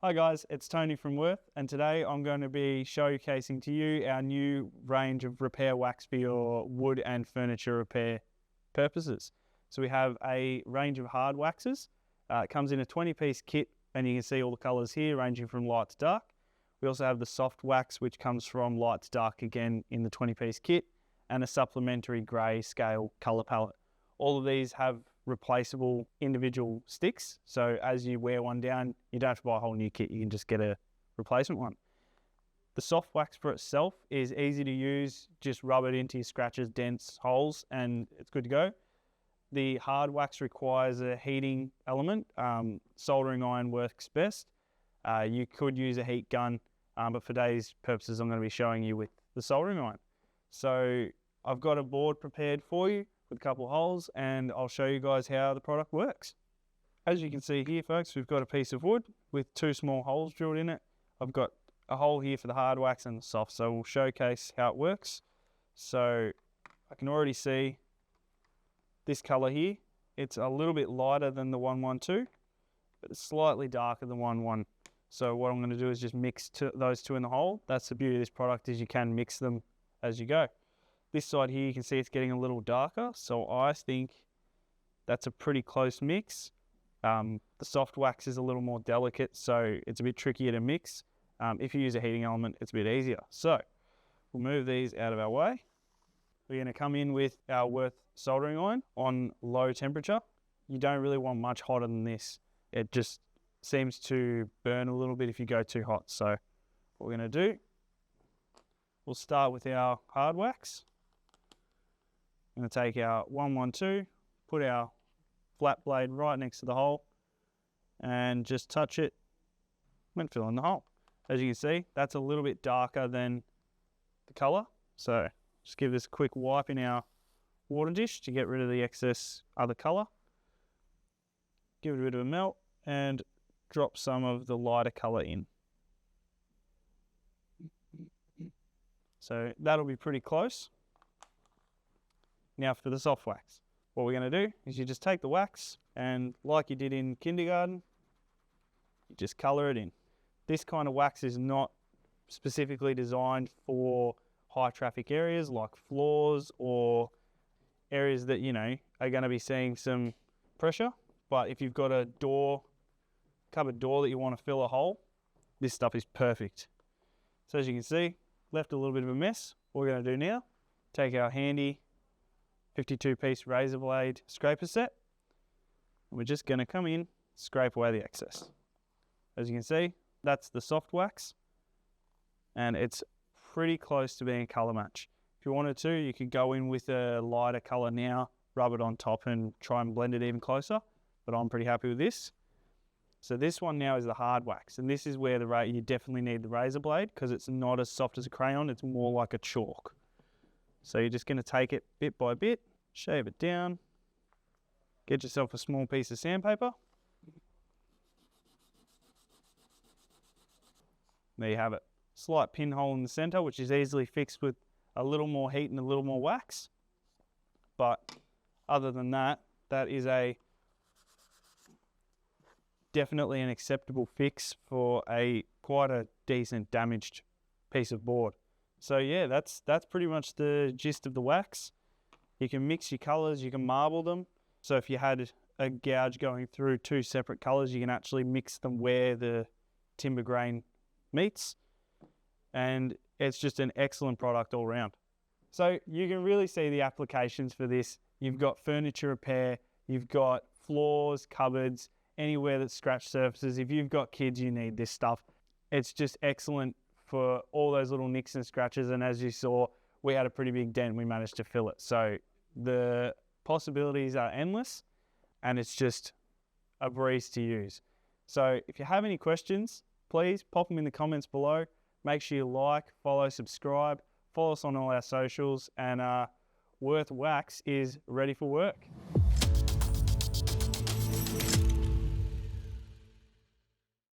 Hi guys, it's Tony from Wurth, and today I'm going to be showcasing to you our new range of repair wax for your wood and furniture repair purposes. So we have a range of hard waxes. It comes in a 20-piece kit, and you can see all the colours here ranging from light to dark. We also have the soft wax, which comes from light to dark again in the 20-piece kit, and a supplementary grey scale colour palette. All of these have replaceable individual sticks, so as you wear one down, you don't have to buy a whole new kit, you can just get a replacement one. The soft wax for itself is easy to use, just rub it into your scratches, dents, holes, and it's good to go. The hard wax requires a heating element. Soldering iron works best. You could use a heat gun, but for today's purposes I'm going to be showing you with the soldering iron. So I've got a board prepared for you with a couple of holes, and I'll show you guys how the product works. As you can see here, folks, we've got a piece of wood with two small holes drilled in it. I've got a hole here for the hard wax and the soft, so we'll showcase how it works. So I can already see this color here. It's a little bit lighter than the 112, but it's slightly darker than 11. So what I'm going to do is just mix those two in the hole. That's the beauty of this product, is you can mix them as you go. This side here, you can see it's getting a little darker, so I think that's a pretty close mix. The soft wax is a little more delicate, so it's a bit trickier to mix. If you use a heating element, it's a bit easier. So we'll move these out of our way. We're going to come in with our Wurth soldering iron on low temperature. You don't really want much hotter than this. It just seems to burn a little bit if you go too hot. So what we're going to do, we'll start with our hard wax. I'm going to take our 112, put our flat blade right next to the hole, and just touch it when filling the hole. As you can see, that's a little bit darker than the colour, so just give this a quick wipe in our water dish to get rid of the excess other colour. Give it a bit of a melt and drop some of the lighter colour in. So that'll be pretty close. Now for the soft wax. What we're going to do is you just take the wax, and like you did in kindergarten, you just colour it in. This kind of wax is not specifically designed for high traffic areas like floors or areas that, you know, are going to be seeing some pressure. But if you've got a door, cupboard door that you want to fill a hole, this stuff is perfect. So as you can see, left a little bit of a mess. What we're going to do now, take our handy 52-piece razor blade scraper set, and we're just going to come in, scrape away the excess. As you can see, that's the soft wax, and it's pretty close to being a colour match. If you wanted to, you could go in with a lighter colour now, rub it on top and try and blend it even closer, but I'm pretty happy with this. So this one now is the hard wax, and this is where you definitely need the razor blade, because it's not as soft as a crayon, it's more like a chalk. So you're just going to take it bit by bit, shave it down, get yourself a small piece of sandpaper. There you have it. Slight pinhole in the centre, which is easily fixed with a little more heat and a little more wax. But other than that, that is definitely an acceptable fix for quite a decent damaged piece of board. So yeah, that's pretty much the gist of the wax. You can mix your colours, you can marble them. So if you had a gouge going through two separate colours, you can actually mix them where the timber grain meets. And it's just an excellent product all round. So you can really see the applications for this. You've got furniture repair, you've got floors, cupboards, anywhere that's scratched surfaces. If you've got kids, you need this stuff. It's just excellent for all those little nicks and scratches, and as you saw, we had a pretty big dent, we managed to fill it. So the possibilities are endless, and it's just a breeze to use. So if you have any questions, please pop them in the comments below. Make sure you like, follow, subscribe, follow us on all our socials, and Wurth Wax is ready for work.